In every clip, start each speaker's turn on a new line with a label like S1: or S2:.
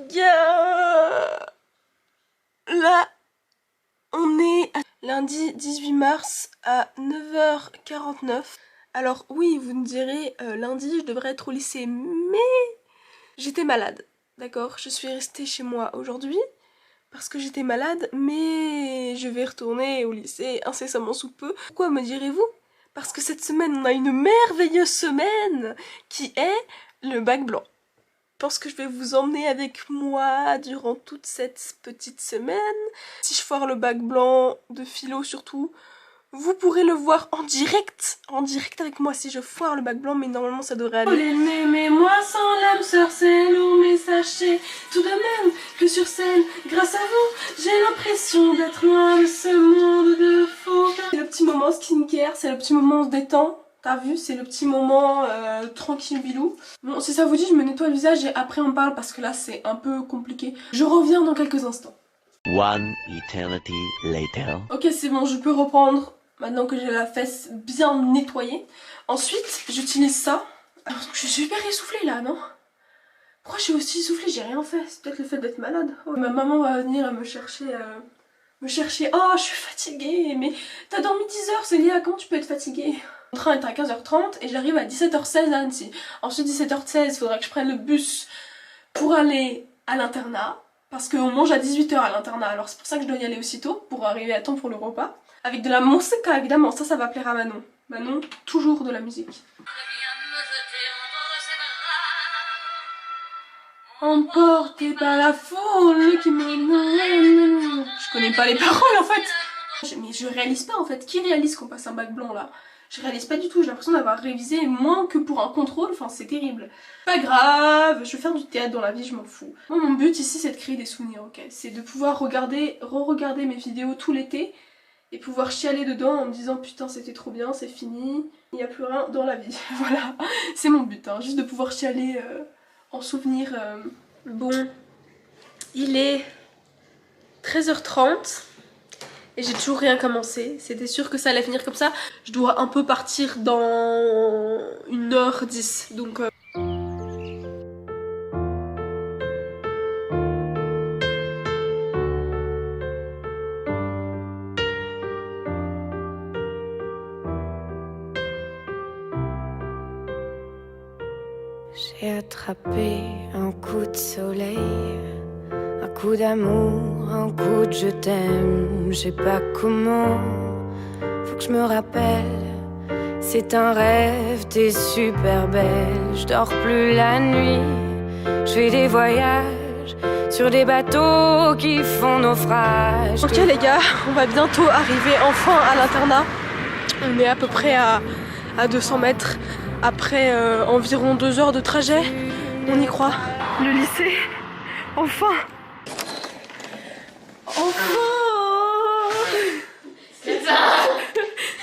S1: gars! Là, on est lundi 18 mars à 9h49. Alors oui, vous me direz, lundi je devrais être au lycée, mais j'étais malade, d'accord? Je suis restée chez moi aujourd'hui parce que j'étais malade, mais je vais retourner au lycée incessamment sous peu. Pourquoi me direz-vous? Parce que cette semaine, on a une merveilleuse semaine qui est le bac blanc. Je pense que je vais vous emmener avec moi durant toute cette petite semaine. Si je foire le bac blanc de philo surtout, vous pourrez le voir en direct avec moi si je foire le bac blanc, mais normalement ça devrait aller. Mais moi sans l'âme sœur, c'est lourd, mais sachez tout de même que sur scène, grâce à vous, j'ai l'impression d'être loin de ce monde de faux. C'est le petit moment skincare, c'est le petit moment on se détend. T'as vu, c'est le petit moment tranquille bilou. Bon, si ça vous dit, je me nettoie le visage et après on parle parce que là c'est un peu compliqué. Je reviens dans quelques instants.
S2: One eternity later.
S1: Ok, c'est bon, je peux reprendre maintenant que j'ai la fesse bien nettoyée. Ensuite, j'utilise ça. Alors, je suis super essoufflée là, non? Pourquoi je suis aussi essoufflée? J'ai rien fait. C'est peut-être le fait d'être malade. Oh, ma maman va venir me chercher. Oh, je suis fatiguée. Mais t'as dormi 10 heures, c'est lié à quand tu peux être fatiguée? Mon train est à 15h30 et j'arrive à 17h16 à Annecy. Ensuite 17h16, il faudra que je prenne le bus pour aller à l'internat. Parce qu'on mange à 18h à l'internat, alors c'est pour ça que je dois y aller aussitôt, pour arriver à temps pour le repas. Avec de la monseca évidemment, ça va plaire à Manon. Manon, toujours de la musique. Emporté par la foule qui me... Je connais pas les paroles en fait. Mais je réalise pas en fait. Qui réalise qu'on passe un bac blanc là? Je réalise pas du tout, j'ai l'impression d'avoir révisé moins que pour un contrôle, enfin c'est terrible. Pas grave, je vais faire du théâtre dans la vie, je m'en fous. Moi mon but ici c'est de créer des souvenirs, ok? C'est de pouvoir re-regarder mes vidéos tout l'été et pouvoir chialer dedans en me disant putain c'était trop bien, c'est fini, il n'y a plus rien dans la vie. Voilà, c'est mon but, hein, juste de pouvoir chialer en souvenir. Bon, il est 13h30. Et j'ai toujours rien commencé, c'était sûr que ça allait finir comme ça. Je dois un peu partir dans 1h10, donc...
S3: J'ai attrapé un coup de soleil, un coup d'amour, un coup de je t'aime, je sais pas comment, faut que je me rappelle, c'est un rêve, t'es super belle, je dors plus la nuit, je fais des voyages sur des bateaux qui font naufrage.
S1: Ok les gars, on va bientôt arriver enfin à l'internat, on est à peu près à 200 mètres, après environ 2 heures de trajet, on y croit. Le lycée, enfin!
S4: C'est ça.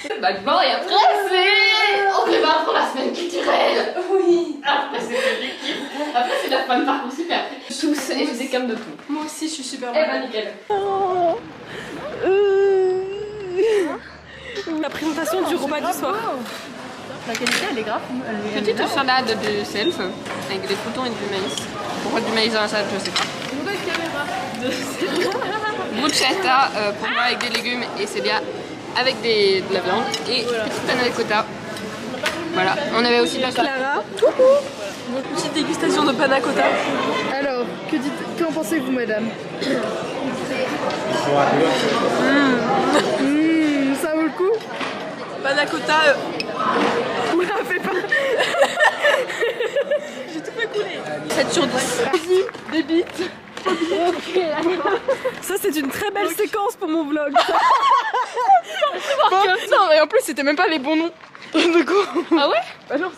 S4: Le bac blanc et après c'est... On prépare pour la semaine culturelle.
S1: Oui.
S4: Après c'est l'équipe. Après c'est la fin de parcours super. Tous et je décame de tout.
S1: Moi aussi je suis super
S4: Eh
S1: malade.
S4: ben nickel.
S1: La présentation du repas du soir.
S4: La qualité elle est grave. Petite salade de self avec des croutons et du maïs. Pourquoi du maïs dans la salade je sais pas. Bruschetta pour moi avec des légumes et c'est bien avec de la viande et petite panna cotta. Voilà, on avait aussi la
S1: Clara, petite dégustation de panna cotta.
S5: Alors, qu'en pensez-vous, madame? Ça vaut le coup?
S1: Panna cotta, me la fais pas. J'ai tout fait couler. 7 sur 10. Des bites. Ça c'est une très belle séquence pour mon vlog.
S5: Non, mais en plus, c'était même pas les bons noms. De coup.
S4: Ah ouais?
S5: Alors,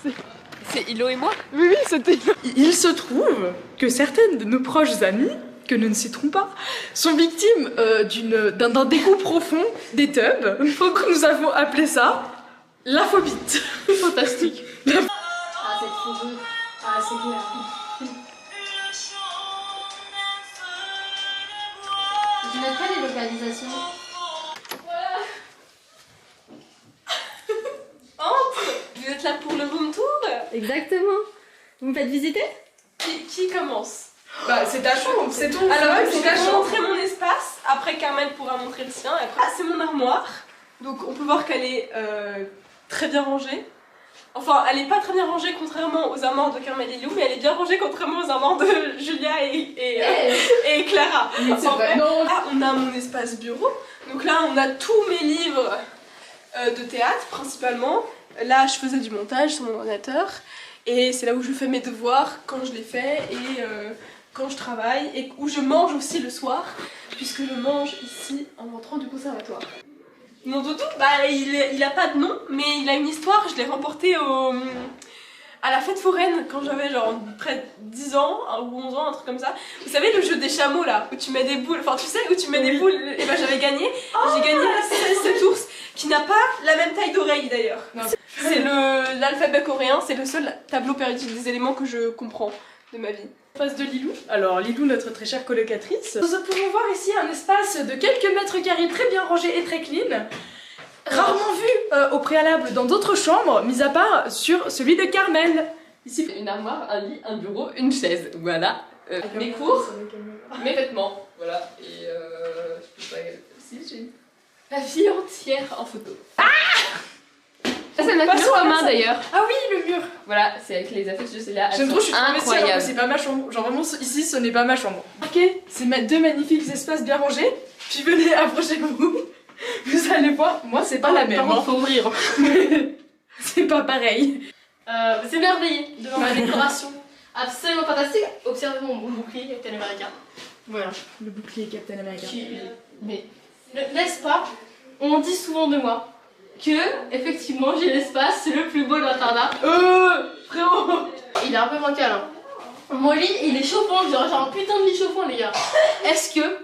S4: C'est Ilo et moi?
S5: oui, c'était... Il se trouve que certaines de nos proches amies, que nous ne citerons pas, sont victimes d'un dégoût profond des tubs. Donc nous avons appelé ça la phobite.
S4: Fantastique.
S5: La...
S4: Ah c'est trop beau. Ah c'est clair. Je n'aime pas les localisations.
S1: Entre. Vous êtes là pour le room tour?
S6: Exactement. Vous me faites visiter?
S1: Qui commence?
S5: Bah c'est ta chambre, c'est ton.
S1: Alors
S5: c'est
S1: je
S5: ta
S1: vais
S5: chambre.
S1: montrer mon espace, après Carmel pourra montrer le sien. Après, c'est mon armoire, donc on peut voir qu'elle est très bien rangée. Enfin, elle est pas très bien rangée contrairement aux armoires de Carmel et Lou, mais elle est bien rangée contrairement aux armoires de Julia et Clara.
S5: C'est vrai. Non.
S1: Là, on a mon espace bureau. Donc là, on a tous mes livres de théâtre principalement. Là, je faisais du montage sur mon ordinateur. Et c'est là où je fais mes devoirs quand je les fais et quand je travaille. Et où je mange aussi le soir, puisque je mange ici en rentrant du conservatoire. Mon doudou, bah, il a pas de nom, mais il a une histoire. Je l'ai remporté à la fête foraine quand j'avais genre près de 10 ans ou 11 ans, un truc comme ça. Vous savez le jeu des chameaux là, où tu mets des boules, enfin tu sais, où tu mets des boules, et bah j'avais gagné. J'ai gagné cet ours qui n'a pas la même taille d'oreille d'ailleurs. C'est l'alphabet coréen, c'est le seul tableau périodique des éléments que je comprends de ma vie.
S5: Espace de Lilou. Alors Lilou, notre très chère colocatrice. Nous pouvons voir ici un espace de quelques mètres carrés très bien rangé et très clean. Rarement vu au préalable dans d'autres chambres, mis à part sur celui de Carmel.
S4: Ici, une armoire, un lit, un bureau, une chaise. Voilà. Mes cours, mes vêtements. Voilà. Et je peux pas. Si, j'ai la vie entière en photo. Ah! Ça, c'est notre mur commun d'ailleurs.
S5: Ah oui, le mur.
S4: Voilà, c'est avec les affiches de Célia.
S5: J'aime trop, je suis trop investie alors que
S4: incroyable.
S5: c'est pas ma chambre. Genre vraiment, ici, ce n'est pas ma chambre. Ok, c'est deux magnifiques espaces bien rangés. Puis venez, approchez-vous. Vous allez voir, moi c'est pas la même.
S4: Par contre, faut ouvrir.
S5: C'est pas pareil.
S6: C'est merveilleux devant ma décoration absolument fantastique. Observez mon bouclier Captain America. Voilà.
S5: Le bouclier Captain America.
S6: Mais n'est-ce pas? On dit souvent de moi que effectivement j'ai l'espace le plus beau de l'internat.
S5: Frérot.
S6: Il est un peu bancal hein. Mon lit il est chauffant, j'ai un putain de lit chauffant les gars. Est-ce que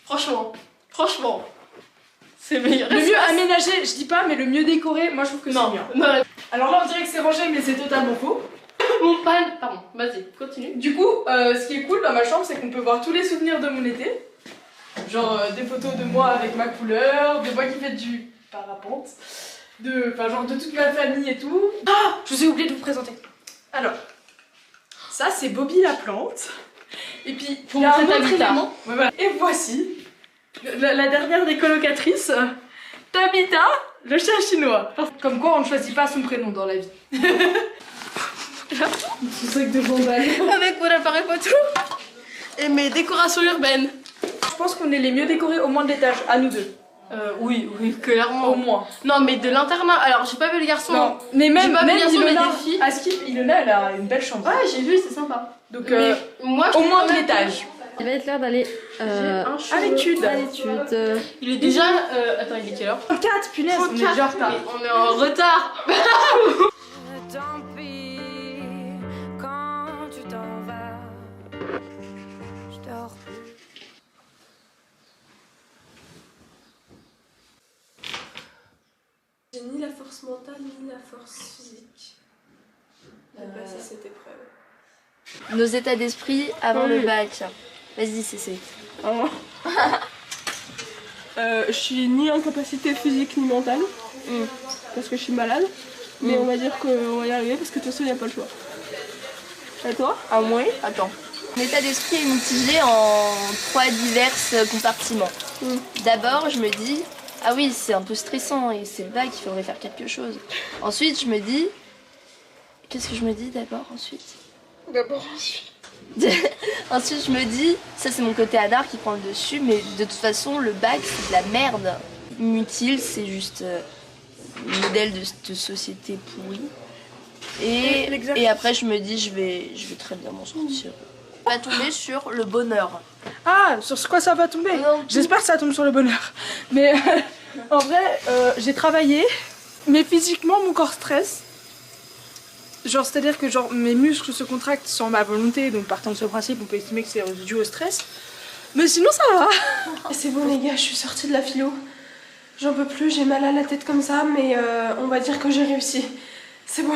S6: franchement c'est le meilleur
S5: Le mieux
S6: espace.
S5: aménagé, je dis pas, mais le mieux décoré, moi je trouve que c'est mieux.
S6: Non,
S5: Alors là on dirait que c'est rangé, mais c'est totalement faux.
S6: mon pan. Pardon, vas-y, continue.
S5: Du coup, ce qui est cool dans ma chambre, c'est qu'on peut voir tous les souvenirs de mon été. Genre des photos de moi avec ma couleur, de moi qui fait du parapente, genre de toute ma famille et tout. Ah, je vous ai oublié de vous présenter. Alors, ça c'est Bobby la plante. Et puis,
S6: Pour
S5: il y a un
S6: montrer ta
S5: autre
S6: guitare.
S5: élément. Ouais, voilà. Et voici la dernière des colocatrices, Tabitha, le chat chinois. Comme quoi on ne choisit pas son prénom dans la vie. Ce sac de bandales.
S6: Avec mon appareil photo et mes décorations urbaines.
S5: Je pense qu'on est les mieux décorés au moins de l'étage, à nous deux.
S6: Oui, clairement.
S5: Au moins.
S6: Non, mais de l'internat. Alors, j'ai pas vu le garçon.
S5: Non, mais même,
S6: J'ai pas vu
S5: même
S6: les garçons,
S5: Ilona,
S6: mais des filles.
S5: à Skip, Ilona, elle a une belle chambre.
S6: Ouais, j'ai vu, c'est sympa.
S5: Donc,
S6: Mais moi, je
S5: au
S6: trouve
S5: moins
S6: quand
S5: de
S6: même
S5: l'étage.
S7: Il va être l'heure d'aller
S5: À l'étude.
S7: à l'étude.
S6: Il est déjà. Attends, il est quelle heure
S5: 4, punaise, on est déjà en retard.
S6: Mais on est en retard.
S3: Tant pis quand tu t'en vas. Je dors plus.
S1: J'ai ni la force mentale ni la force physique de passer cette épreuve.
S7: Nos états d'esprit avant le bac. Vas-y, Cécile.
S1: Je suis ni en capacité physique ni mentale, parce que je suis malade, mais on va dire qu'on va y arriver parce que de toute façon il n'y a pas le choix. Et toi?
S7: Ah ouais. Attends. Mon état d'esprit est mitigé en 3 divers compartiments. D'abord, je me dis, ah oui, c'est un peu stressant et c'est le bac, il faudrait faire quelque chose. Ensuite, je me dis, qu'est-ce que je me dis d'abord ensuite? Ensuite, je me dis, ça c'est mon côté anard qui prend le dessus, mais de toute façon, le bac c'est de la merde. Inutile, c'est juste un modèle de société pourri. Et après, je me dis, je vais très bien m'en sortir. On va tomber sur le bonheur.
S5: Ah, sur quoi ça va tomber?
S7: Non.
S5: J'espère que ça tombe sur le bonheur. Mais en vrai, j'ai travaillé, mais physiquement, mon corps stresse. Genre, c'est-à-dire que genre, mes muscles se contractent sans ma volonté, donc partant de ce principe, on peut estimer que c'est dû au stress. Mais sinon, ça va.
S1: C'est bon les gars, je suis sortie de la philo. J'en peux plus, j'ai mal à la tête comme ça, mais on va dire que j'ai réussi. C'est bon.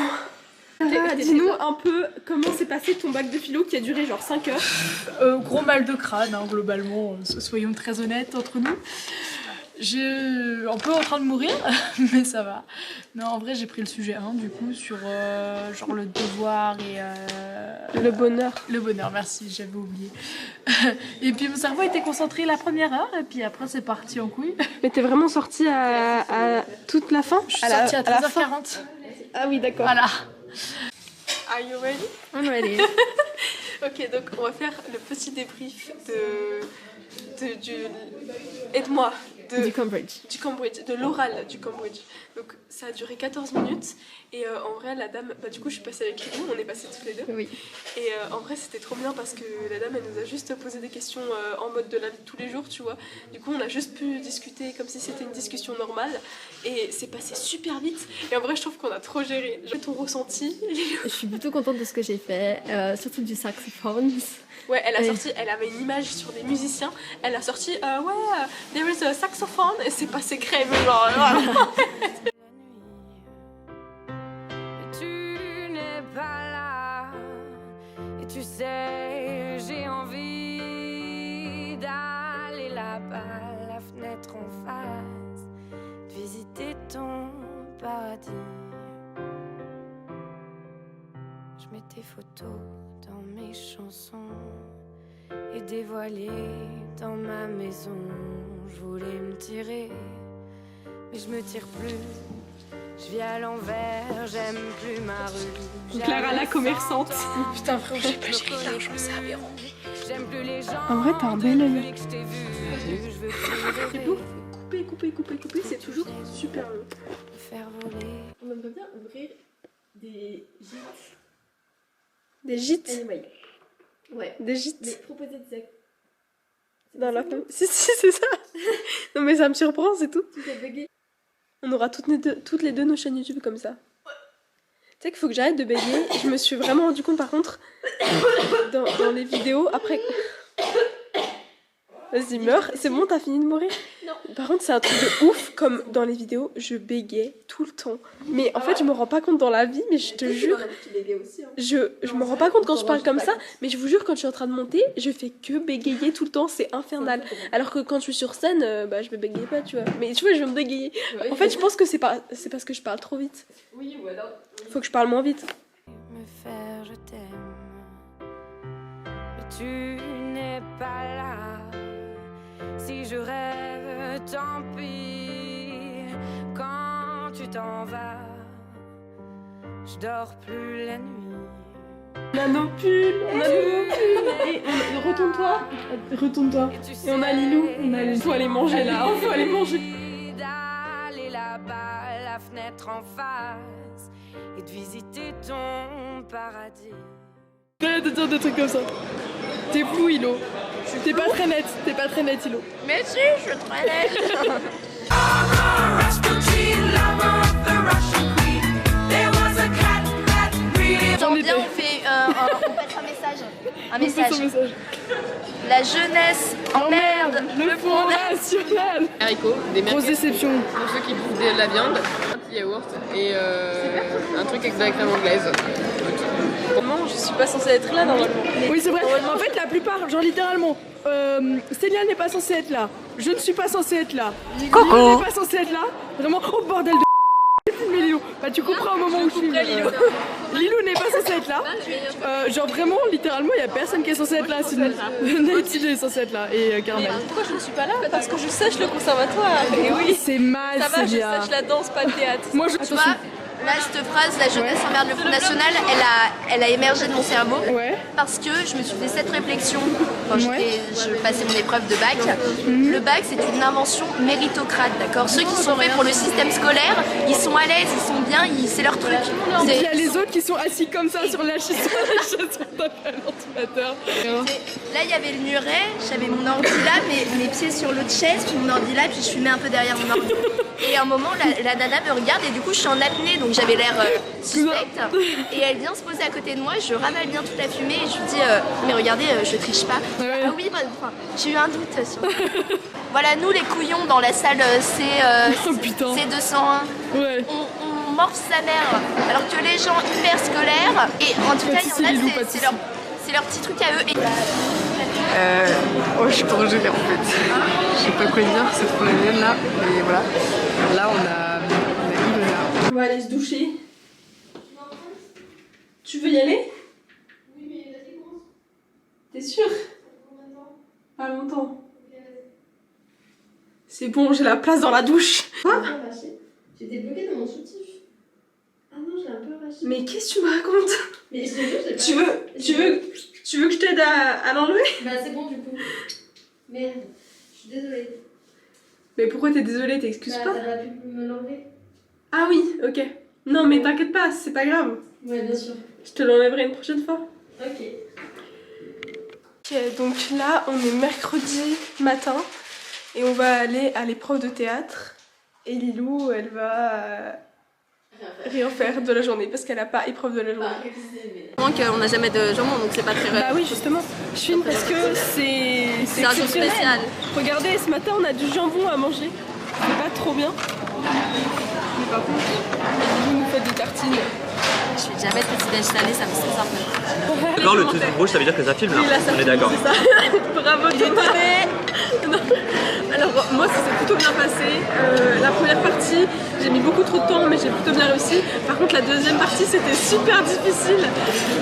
S1: Dis-nous un peu comment s'est passé ton bac de philo qui a duré genre 5 heures.
S5: Gros mal de crâne, hein, globalement, soyons très honnêtes entre nous. un peu en train de mourir, mais ça va. Non, en vrai, j'ai pris le sujet 1 du coup sur genre le devoir et
S1: Le bonheur.
S5: le bonheur. Merci, j'avais oublié. Et puis mon cerveau était concentré la première heure et puis après c'est parti en couille.
S1: Mais t'es vraiment sortie à toute la fin?
S5: Je suis sortie à
S1: la fin.
S5: 13h40.
S1: Ah oui, d'accord.
S5: Voilà.
S1: Are you ready?
S7: I'm ready.
S1: Ok, donc on va faire le petit débrief du aide-moi.
S7: Du Cambridge.
S1: Du Cambridge, de l'oral du Cambridge. Donc ça a duré 14 minutes et en vrai la dame, bah du coup je suis passée avec Lilou, on est passées toutes les deux.
S7: Oui.
S1: Et en vrai c'était trop bien parce que la dame elle nous a juste posé des questions en mode de la vie de tous les jours, tu vois. Du coup on a juste pu discuter comme si c'était une discussion normale et c'est passé super vite. Et en vrai je trouve qu'on a trop géré. Ton ressenti?
S8: Je suis plutôt contente de ce que j'ai fait, surtout du saxophone.
S1: Ouais, elle a
S8: Et-
S1: sorti, elle avait une image sur des musiciens, elle a sorti there is a saxophone et c'est passé crème genre voilà.
S3: Mais tu n'es pas là. Et tu sais, j'ai envie d'aller là-bas, la fenêtre en face, de visiter ton paradis. Je mets tes photos dans mes chansons et dévoilées dans ma maison. Je voulais me tirer, mais je me tire plus. Je vis à l'envers, j'aime plus ma rue.
S1: Clara la commerçante.
S5: Putain frérot, j'ai pas
S1: géré l'argent, c'est aberrant.
S3: J'aime plus les gens.
S1: En vrai, t'as un bel œil.
S3: depuis que je t'ai vu, je veux plus rêver,
S1: Couper, c'est toujours super long.
S3: me faire voler.
S8: On aimerait bien ouvrir des gîtes.
S1: Des gîtes?
S8: Anyway. Ouais.
S1: Des gîtes?
S8: Mais proposer des actes.
S1: Dans la famille. Si, c'est ça. Non mais ça me surprend, c'est tout.
S8: Tout a bugué.
S1: On aura toutes les deux nos chaînes YouTube comme ça. Tu sais qu'il faut que j'arrête de bégayer. Je me suis vraiment rendu compte par contre dans les vidéos après. Vas-y, meurs. C'est bon, t'as fini de mourir?
S8: Non.
S1: Par contre, c'est un truc de ouf, comme dans les vidéos, je bégaye tout le temps. Mais en fait, je me rends pas compte dans la vie, mais je te jure. Je me rends pas compte quand je parle comme ça, mais je vous jure, quand je suis en train de monter, je fais que bégayer tout le temps, c'est infernal. Alors que quand je suis sur scène, bah je vais bégayer pas, tu vois. Mais tu vois, je vais me bégayer. En fait, je pense que c'est parce que je parle trop vite.
S6: Oui, ou alors.
S1: Faut que je parle moins vite.
S3: Me faire, je t'aime. Mais tu n'es pas là. Si je rêve, tant pis. Quand tu t'en vas, je dors plus la nuit.
S1: On a nos pulls, on a nos pulls. Et retourne-toi. Retourne-toi. Et on a Lilou, faut aller manger là, faut aller manger.
S3: D'aller là-bas, la fenêtre en face, et de visiter ton paradis.
S1: Arrête de dire des trucs comme ça. T'es flou, Ilo. T'es pas très nette, Ilo.
S7: Mais si, je suis très nette. Genre bien, on fait on pète un message. La jeunesse emmerde
S1: Le Front National.
S4: Haricots, des
S1: Grosse
S4: merguez
S1: déception.
S4: pour ceux qui bouffent de la viande, un petit yaourt et un truc avec de la crème anglaise.
S1: Comment je suis pas censée être là normalement?
S9: Oui, c'est vrai. En fait, la plupart, genre littéralement, Célia n'est pas censée être là. Je ne suis pas censée être là. Lilou n'est pas censée être là. Vraiment, oh bordel de. Mais Lilou, bah tu comprends au moment où je suis. Lilou n'est pas censée être là. Genre vraiment, littéralement, il y a personne qui est censé être là. Sinon, Naïtide est censée être là et Caramel.
S1: Pourquoi je ne suis pas là? Parce que je sèche le conservatoire. Et oui,
S9: C'est mal,
S1: ça va, je
S9: Célia.
S1: sèche la danse, pas le théâtre.
S9: Moi, je.
S7: Tu vois, là, cette phrase, la jeunesse emmerde le Front National, elle a émergé de mon cerveau.
S9: Ouais.
S7: Parce que je me suis fait cette réflexion quand je passais mon épreuve de bac. Le bac, c'est une invention méritocrate, d'accord? Ceux qui sont faits pour le système scolaire, ils sont à l'aise, ils sont bien, c'est leur truc.
S9: Il y a les autres qui sont assis comme ça sur la chaise, sur l'ordinateur.
S7: Là, il y avait le muret, j'avais mon ordi là, mes pieds sur l'autre chaise, puis mon ordi là, puis je fumais un peu derrière mon ordi. Et à un moment, la nana me regarde et du coup, je suis en apnée, donc j'avais l'air suspecte. Et elle vient se poser à côté de moi, je ravale bien toute la fumée et je lui dis mais regardez, je triche pas. Ah oui, bah, enfin, j'ai eu un doute sur. Voilà, nous les couillons dans la salle
S9: Oh putain.
S7: C201.
S9: Ouais.
S7: On morphe sa mère, alors que les gens hyper scolaires, et en tout cas, il y en a, c'est leur petit truc à eux. Et...
S9: Oh, je suis trop gelée en fait. Je sais pas quoi dire, c'est trop la mienne là. Mais voilà. Là, on a Ilona.
S1: On va aller se doucher. Tu veux y aller?
S6: Oui, mais vas-y, commence.
S1: T'es sûre?
S6: Combien de temps?
S1: Pas longtemps.
S6: Ok, vas-y.
S1: C'est bon, j'ai la place dans la douche.
S6: Quoi? J'étais bloquée dans mon soutif. Ah non, je l'ai un peu arraché.
S1: Mais qu'est-ce que tu me racontes?
S6: Mais je te jure, j'ai pas...
S1: Tu veux que je t'aide à l'enlever?
S6: Bah c'est bon du coup. Merde, je suis désolée.
S1: Mais pourquoi t'es désolée? T'excuses
S6: Bah,
S1: pas?
S6: t'aurais pu me l'enlever.
S1: Ah oui, ok. Non mais t'inquiète pas, c'est pas grave.
S6: Ouais, bien sûr.
S1: Je te l'enlèverai une prochaine fois.
S6: Ok.
S1: Ok, donc là on est mercredi matin et on va aller à l'épreuve de théâtre. Et Lilou, elle va rien faire de la journée parce qu'elle a pas épreuve de la journée.
S10: On n'a jamais de jambon donc c'est pas très vrai.
S1: Bah oui, justement. Je filme parce que c'est
S10: un jour
S1: exceptionnel.
S10: spécial.
S1: Regardez, ce matin on a du jambon à manger. C'est pas trop bien. Mais par contre, vous nous faites des tartines.
S10: Je fais jamais de petit déj salé, ça me stresse un peu.
S11: D'abord, le truc rouge, ça veut dire que ça filme là. On est d'accord.
S1: C'est ça. Bravo, non. Alors, moi, ça s'est plutôt bien passé. La première partie, j'ai mis beaucoup trop de temps, mais j'ai plutôt bien réussi. Par contre, la deuxième partie, c'était super difficile.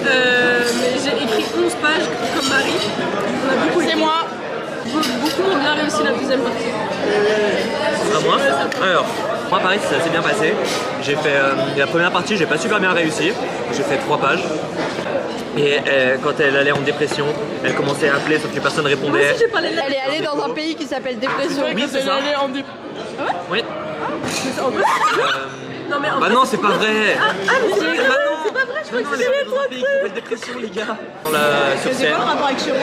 S1: Mais j'ai écrit 11 pages comme Marie. On a beaucoup écrit. C'est moi. Beaucoup moins bien réussi la deuxième partie.
S11: À moi. Alors, moi pareil, ça s'est bien passé. J'ai fait la première partie, j'ai pas super bien réussi. J'ai fait 3 pages. Et quand elle allait en dépression, elle commençait à appeler sauf que personne répondait.
S10: Elle est allée dans un pays qui s'appelle dépression.
S11: Oui, c'est ça.
S1: Ah
S11: Oui.
S1: Non mais
S11: bah non, c'est pas vrai.
S1: mais c'est pas vrai, je crois que c'est
S11: dans un pays qui s'appelle dépression, les gars. Sur scène.
S1: quoi le rapport avec Chéro?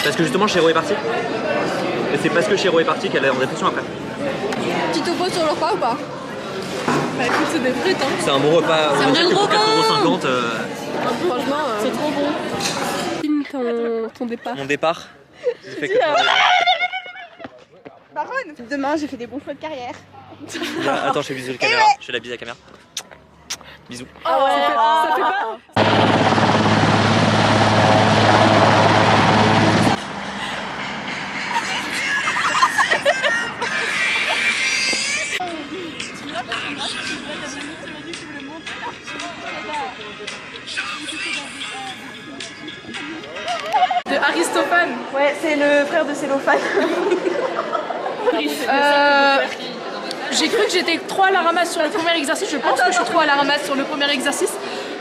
S11: Parce que justement, Chéro est parti. Et c'est parce que Chéro est parti qu'elle est en dépression après.
S10: Tu te poses sur le repas ou pas?
S1: Bah écoute, c'est des frites hein.
S11: C'est un bon repas.
S10: C'est un vrai gros
S11: 4,50 €.
S1: Franchement, c'est trop bon. Filme ton départ.
S11: Mon départ. J'ai fait que...
S12: Baronne, demain j'ai fait des bons choix de carrière.
S11: Là, attends, je fais bisous à la caméra. Je fais la bise à la caméra. Bisous.
S1: Ah ouais, ça fait pas. De Aristophane.
S12: Ouais, c'est le frère de Cellophane.
S5: J'ai cru que j'étais trop à la ramasse sur le premier exercice, je pense que je suis trop à la ramasse sur le premier exercice.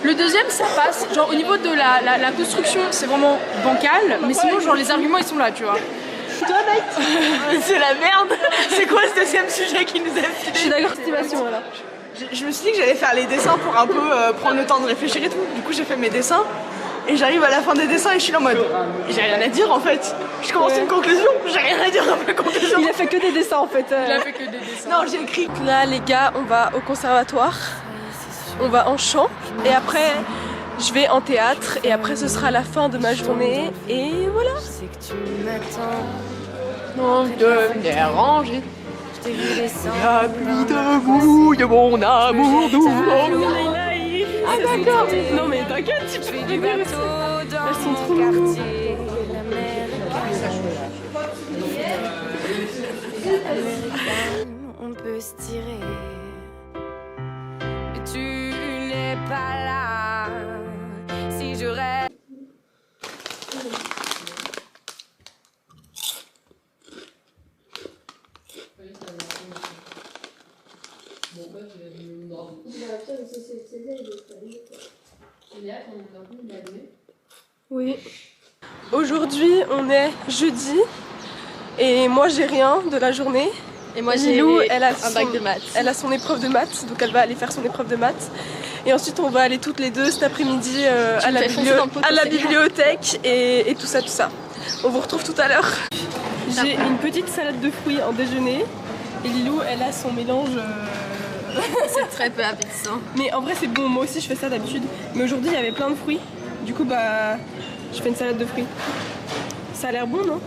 S5: Le deuxième, ça passe. Genre au niveau de la construction, c'est vraiment bancal, mais sinon genre les arguments ils sont là, tu vois.
S12: Toi, mec, c'est la merde. C'est quoi ce deuxième sujet qui nous a fait?
S1: Je suis d'accord, estimation voilà.
S12: Je me suis dit que j'allais faire les dessins pour un peu prendre le temps de réfléchir et tout. Du coup, j'ai fait mes dessins. Et j'arrive à la fin des dessins et je suis là en mode j'ai rien à dire en fait. Je commence une conclusion, j'ai rien à dire dans ma conclusion.
S1: Il a fait que des dessins en fait.
S5: Il a fait que des dessins.
S12: Non, j'ai écrit.
S1: Là les gars, on va au conservatoire, on va en chant et après je vais en théâtre et après ce sera la fin de ma journée et voilà.
S3: C'est que tu m'attends.
S5: Non, de déranger.
S3: Je t'ai vu descendre.
S5: La pluie de mouille mon amour doux.
S1: Ah d'accord. Non mais t'inquiète, tu
S3: Je fais
S1: peux
S3: du
S1: bien
S3: bateau dans
S1: elles sont
S3: mon
S1: trop mignonnes.
S3: quartier. La mer est on peut se tirer. Mais tu n'es pas là. Si je rêve.
S1: Oui. Aujourd'hui on est jeudi et moi j'ai rien de la journée.
S10: Et moi j'ai
S1: Lilou, elle a
S10: un bac de maths.
S1: Elle a son épreuve de maths, donc elle va aller faire son épreuve de maths. Et ensuite on va aller toutes les deux cet après-midi à la bibliothèque et tout ça, tout ça. On vous retrouve tout à l'heure. J'ai une petite salade de fruits en déjeuner et Lilou elle a son mélange.
S10: C'est très peu appétissant.
S1: Mais en vrai c'est bon, moi aussi je fais ça d'habitude. Mais aujourd'hui il y avait plein de fruits, du coup bah je fais une salade de fruits. Ça a l'air bon non?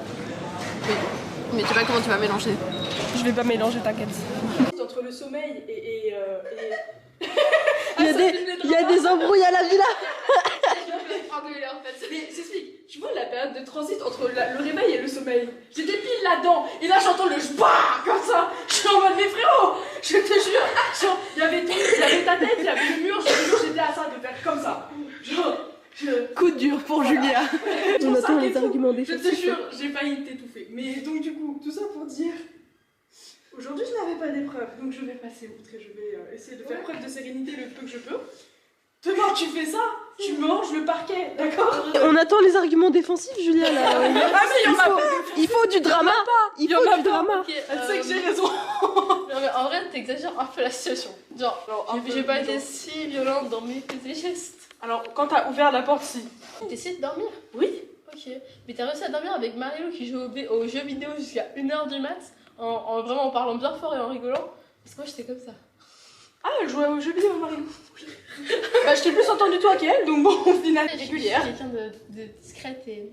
S10: Oui. Mais tu sais pas comment tu vas mélanger.
S1: Je vais pas mélanger, t'inquiète.
S12: Entre le sommeil et
S1: il y a des embrouilles à la villa.
S6: engueuler en fait.
S5: Mais j'explique, tu vois la période de transit entre le réveil et le sommeil. J'étais pile là-dedans, et là j'entends le jbah comme ça. Je suis en mode, mais frérot, je te jure, genre, il y avait ta tête, il y avait le mur, je te jure, j'étais à ça de faire comme ça. Genre,
S9: coup dur pour Julia.
S1: On attend les arguments des
S5: Je te jure, j'ai failli t'étouffer. Mais donc du coup, tout ça pour dire... Aujourd'hui je n'avais pas d'épreuve, donc je vais passer outre et je vais essayer de faire preuve de sérénité le peu que je peux. Demain tu fais ça, tu manges le parquet, d'accord?
S1: On attend les arguments défensifs, Julia, là.
S5: Ah mais il y en a pas.
S1: Il faut du drama. Il faut du drama.
S6: Ok,
S5: Elle sait que j'ai raison.
S6: non mais en vrai t'exagères un peu la situation. Genre, j'ai pas été si violente dans mes faits et gestes.
S5: Alors quand t'as ouvert la porte, si.
S6: T'as essayé de dormir?
S5: Oui.
S6: Ok. Mais t'as réussi à dormir avec Marilou qui joue aux jeux vidéo jusqu'à 1h du mat en vraiment en parlant bien fort et en rigolant. Parce que moi j'étais comme ça.
S5: Ah, elle jouait aux jeux vidéo, Marilou. Bah je t'ai plus entendu toi qu'elle, donc bon au final régulière.
S6: Je suis quelqu'un de discrète et...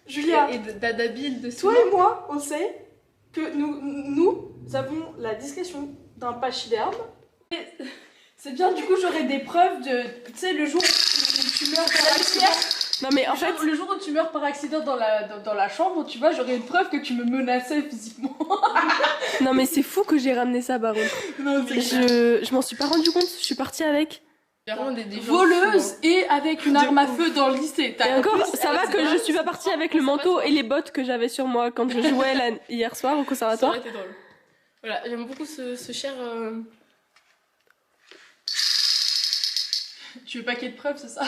S5: Julia.
S6: Et d'habile de
S5: Toi et moi, on sait que nous avons la discrétion d'un pachyderme. C'est bien, du coup, j'aurai des preuves de... Tu sais, le jour où tu meurs par accident...
S1: Non mais en fait...
S5: Le jour où tu meurs par accident dans la chambre, tu vois, j'aurai une preuve que tu me menaçais physiquement.
S1: Non mais c'est fou que j'ai ramené ça, Baron.
S5: Non,
S1: Je m'en suis pas rendu compte, je suis partie avec.
S6: Des
S5: voleuse et avec une arme à feu dans le lycée.
S1: Et encore, ça va que je suis pas partie avec le manteau et les bottes que j'avais sur moi quand je jouais hier soir au conservatoire.
S6: Ça aurait été drôle. Voilà, j'aime beaucoup ce cher...
S5: Tu veux pas qu'il y ait de preuves, c'est ça?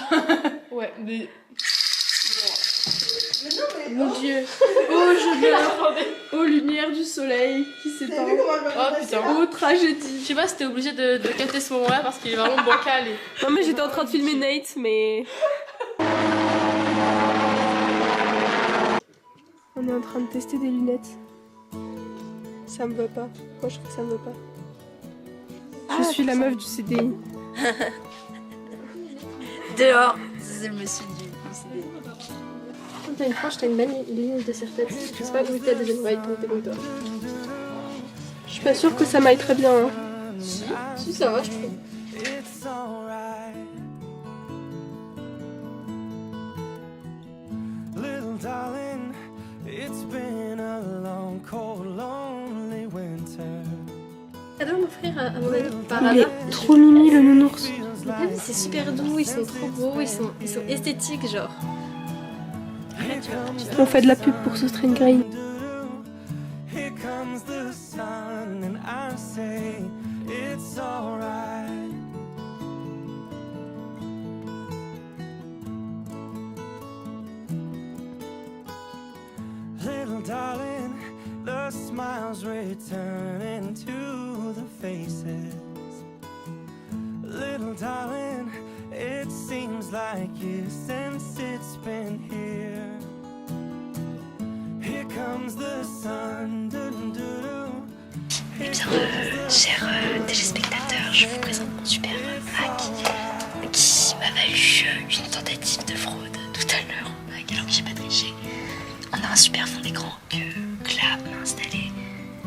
S6: Ouais, mais...
S5: Mon Dieu. Oh, je meurs. Aux lumières du soleil qui s'éteint.
S6: Oh putain.
S5: Oh, tragédie.
S6: Je sais pas si t'es obligé de capter ce moment-là parce qu'il est vraiment bancal et...
S1: Non mais j'étais en train de filmer Nate, mais... On est en train de tester des lunettes. Ça me va pas. Moi je trouve que ça me va pas. Je suis la meuf du CDI.
S7: Dehors, c'est le monsieur du CDI.
S8: Quand t'as une frange, t'as une belle ligne de serre-tête. Je sais pas où t'as des animaux t'es comme toi.
S1: Je suis pas sûre que ça m'aille très bien. Hein.
S8: Si ça va, je trouve. Elle doit m'offrir à mon ami par
S1: Il est trop mimi le nounours.
S8: C'est super doux, ils sont trop beaux, ils sont esthétiques genre.
S1: On fait de la pub pour ce string grain.
S13: Little darling, the smiles returning to the faces. Little darling, it seems like years since it's been here. Here comes the sun.
S3: Eh bien, chers téléspectateurs, je vous présente mon super hack qui m'a valu une tentative de fraude tout à l'heure, alors que j'ai pas triché. On a un super fond d'écran que Cla m'a installé.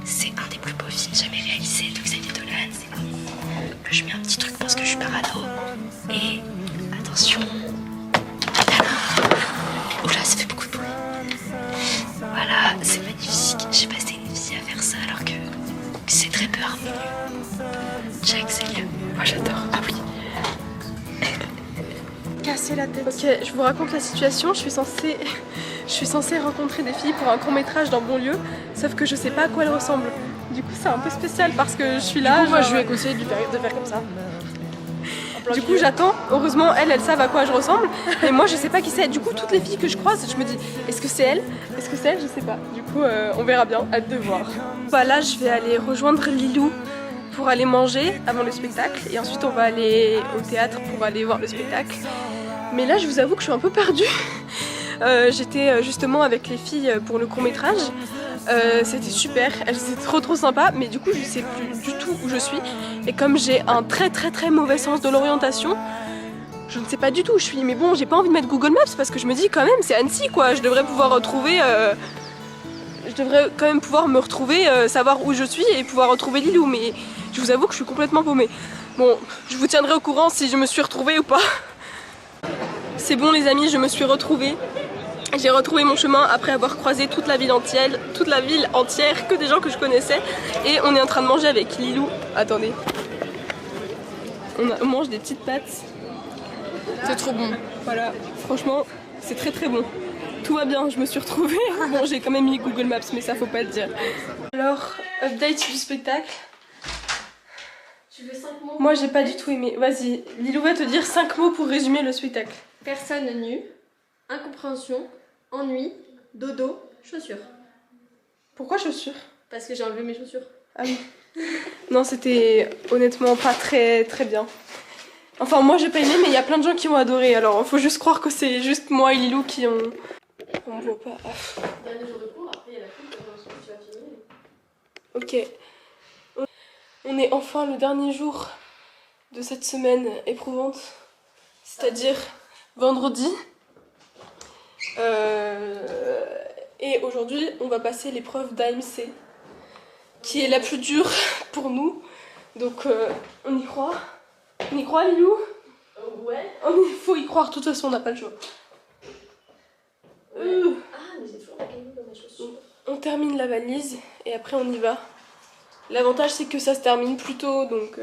S3: C'est un des plus beaux films jamais réalisés de Xavier Dolan. C'est comme je mets un petit truc parce que je suis parano. Et attention. Oula, ça fait beaucoup de bruit. Voilà, c'est magnifique. J'ai passé une vie à faire ça alors que c'est très peu harmonieux. Jack, c'est mieux. Moi j'adore. Ah oui.
S1: Casser la tête. Ok, je vous raconte la situation. Je suis censée rencontrer des filles pour un court-métrage dans Bonlieu, sauf que je sais pas à quoi elles ressemblent. Du coup, c'est un peu spécial parce que je suis là.
S5: Moi, je lui ai conseillé de faire comme ça.
S1: Du coup, j'attends. Heureusement, elles savent à quoi je ressemble. Et moi, je sais pas qui c'est. Du coup, toutes les filles que je croise, je me dis, est-ce que c'est elle? Est-ce que c'est elle? Je sais pas. Du coup, on verra bien. Hâte de voir. Bah là, je vais aller rejoindre Lilou pour aller manger avant le spectacle. Et ensuite, on va aller au théâtre pour aller voir le spectacle. Mais là, je vous avoue que je suis un peu perdue. J'étais justement avec les filles pour le court-métrage. C'était super, elles étaient trop sympas, mais du coup je sais plus du tout où je suis. Et comme j'ai un très mauvais sens de l'orientation, je ne sais pas du tout où je suis. Mais bon, j'ai pas envie de mettre Google Maps parce que je me dis quand même c'est Annecy quoi. Je devrais pouvoir retrouver, je devrais quand même pouvoir me retrouver, savoir où je suis et pouvoir retrouver Lilou. Mais je vous avoue que je suis complètement paumée. Bon, je vous tiendrai au courant si je me suis retrouvée ou pas. C'est bon les amis, je me suis retrouvée. J'ai retrouvé mon chemin après avoir croisé toute la ville entière, que des gens que je connaissais. Et on est en train de manger avec Lilou. Attendez. On mange des petites pâtes. C'est trop bon. Voilà, franchement, c'est très très bon. Tout va bien, je me suis retrouvée. Bon, j'ai quand même mis Google Maps, mais ça faut pas le dire. Alors, update du spectacle.
S8: Tu veux 5 mots?
S1: Moi j'ai pas du tout aimé. Vas-y, Lilou va te dire 5 mots pour résumer le spectacle.
S8: Personne nue, incompréhension, ennui, dodo, chaussures.
S1: Pourquoi chaussures?
S8: Parce que j'ai enlevé mes chaussures.
S1: Ah oui. Non, c'était honnêtement pas très très bien. Enfin, moi j'ai pas aimé, mais il y a plein de gens qui ont adoré. Alors, faut juste croire que c'est juste moi et Lilou qui ont. On voit pas.
S8: Dernier jour de cours, après il y a la coupe, tu vas finir.
S1: Ok. On est enfin le dernier jour de cette semaine éprouvante. C'est-à-dire vendredi. Et aujourd'hui, on va passer l'épreuve d'AMC, qui est la plus dure pour nous. Donc, on y croit. On y croit, Lilou?
S8: Ouais.
S1: Il faut y croire, de toute façon, on n'a pas le choix.
S8: Ah, mais j'ai toujours la caillou dans mes chaussures.
S1: On termine la valise et après on y va. L'avantage, c'est que ça se termine plus tôt, donc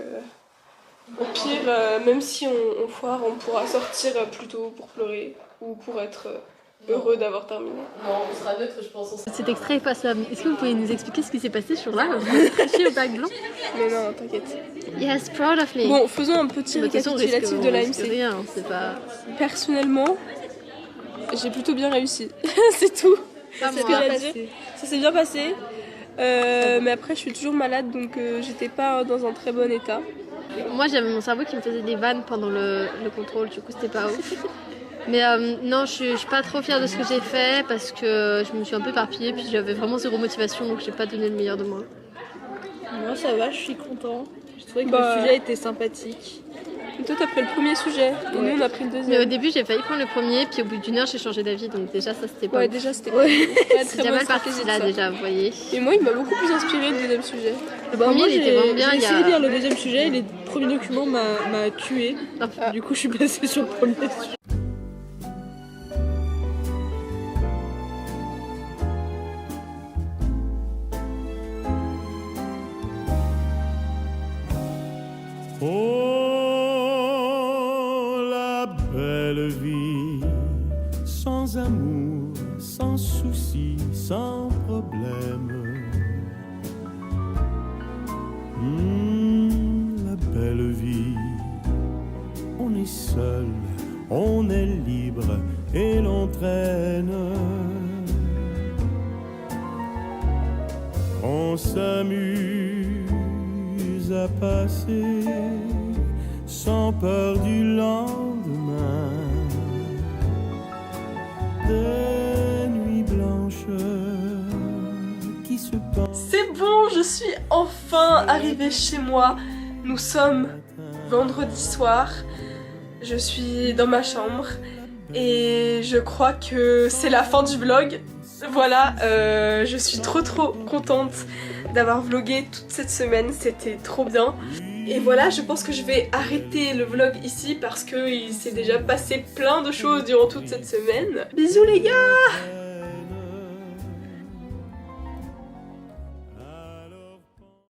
S1: au pire, même si on foire, on pourra sortir plus tôt pour pleurer ou pour être heureux d'avoir terminé.
S6: Non, on sera neutre, je pense.
S8: Cet extrait est pas ça. Est-ce que vous pouvez nous expliquer ce qui s'est passé sur là? Vous êtes caché au bac blanc?
S1: Mais non, t'inquiète.
S8: Yes, proud of me.
S1: Bon, faisons un petit récapitulatif de l'AMC.
S8: Rien, c'est pas...
S1: Personnellement, j'ai plutôt bien réussi. C'est tout.
S8: Pas
S1: C'est ce
S8: moi.
S1: que j'ai à dire. Ça s'est bien passé. Mais après, je suis toujours malade, donc j'étais pas dans un très bon état.
S8: Moi, j'avais mon cerveau qui me faisait des vannes pendant le contrôle, du coup, c'était pas ouf. Mais non, je suis pas trop fière de ce que j'ai fait parce que je me suis un peu éparpillée, puis j'avais vraiment zéro motivation, donc j'ai pas donné le meilleur de moi.
S9: Moi, ça va, je suis content. Je trouvais que le sujet était sympathique.
S1: Et toi, t'as pris le premier sujet, et nous, on a pris le deuxième.
S8: Mais au début, j'ai failli prendre le premier, puis au bout d'une heure, j'ai changé d'avis, donc déjà, ça c'était pas.
S1: Ouais,
S8: ouf.
S1: déjà, c'était
S8: C'est déjà mal parti là, déjà, vous voyez.
S1: Et moi, il m'a beaucoup plus inspiré le deuxième sujet.
S8: Le premier, il était vraiment bien.
S9: J'ai essayé de lire le deuxième sujet et les premiers documents m'a tué. Du coup, je suis passée sur le premier sujet.
S13: Oh, la belle vie, sans amour, sans soucis, sans problème. La belle vie, on est seul, on est libre et l'on traîne. On s'amuse à passer sans peur du lendemain. Des nuits blanches qui se passent.
S1: C'est bon, je suis enfin arrivée chez moi. Nous sommes vendredi soir. Je suis dans ma chambre et je crois que c'est la fin du vlog. Voilà, je suis trop contente d'avoir vlogué toute cette semaine, c'était trop bien. Et voilà, je pense que je vais arrêter le vlog ici parce qu'il s'est déjà passé plein de choses durant toute cette semaine. Bisous les gars!